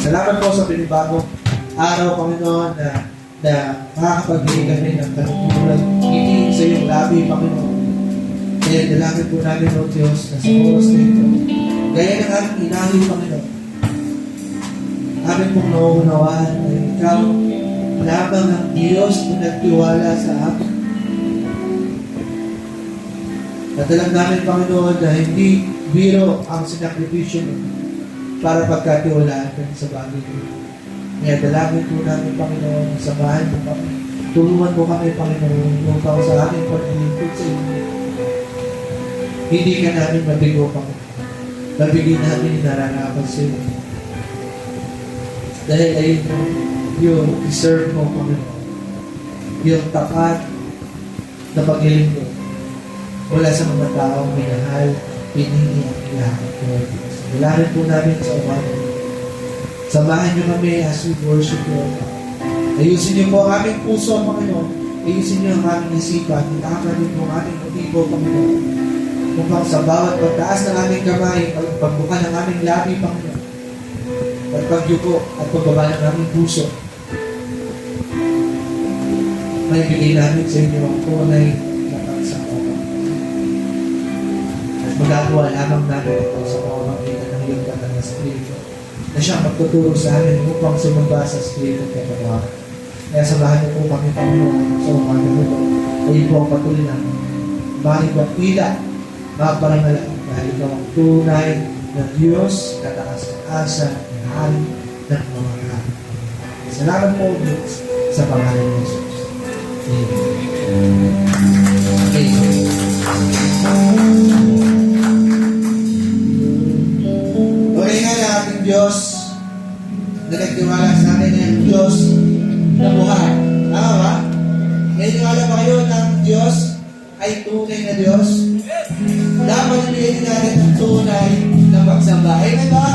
Salamat po sa pinibagong araw, Panginoon, na makakapagbigay kami ng kanutulad. Hindi sa iyong labi, Panginoon. Kaya dalangin po namin, O Diyos, na sa oras na ito. Gaya ng aming inahin, Panginoon. Amin pong nauunawaan na ikaw lamang ang Diyos na nagtiwala sa amin. Nadalang namin, Panginoon, na hindi biro ang sinakripisyo mo para pagkatiwalaan kami sa bagay ko. Kaya dalangin po namin, Panginoon, samahan mo kami. Tulungan mo kami, Panginoon, upang sa aming paglilingkod sa inyo. Hindi ka namin mabigo, Panginoon. Nabigyan namin naranapan sa iyo. Dahil ayun yung deserve mo, Panginoon. Yung tapat na paglilingkod mula sa mga taong minahal, pinili ang lahat. Dalangin po namin sa umaga. Samahan niyo kami as we worship you. Ayusin niyo po ang aming puso, Panginoon. Ayusin niyo ang aming isipan. Itakan niyo po ang aming motibo, Panginoon. Upang sa bawat pagtaas ng aming kamay, pagbuka ng aming labi, Panginoon. At pagyuko at pagbaba ng aming puso. May bigay namin sa inyo ang tunay na pagsasama. At magagawa lamang namin ito sa pamamagitan ng iyong banal na Espiritu na siyang magtuturo sa amin upang sumamba sa Espiritu at Kapatawaran. Kaya samahan niyo po kami, Panginoon, sa umaga nito. Kayo po ang patuloy namin. Bakit ba tila maparangalan dahil ikaw ang tunay na Diyos, kataas-asa, na hari ng mga hari. Salamat po, Diyos, sa pangalan ng Jesus. Amen. Tuloy nga na ating Diyos na nagtiwala sa atin ng Diyos na buhay. Tama ba? Naniniwala ba kayo ng Diyos ay tunay na Diyos? Dapat ibigay natin ang tunay na pagsamba. Amen ba?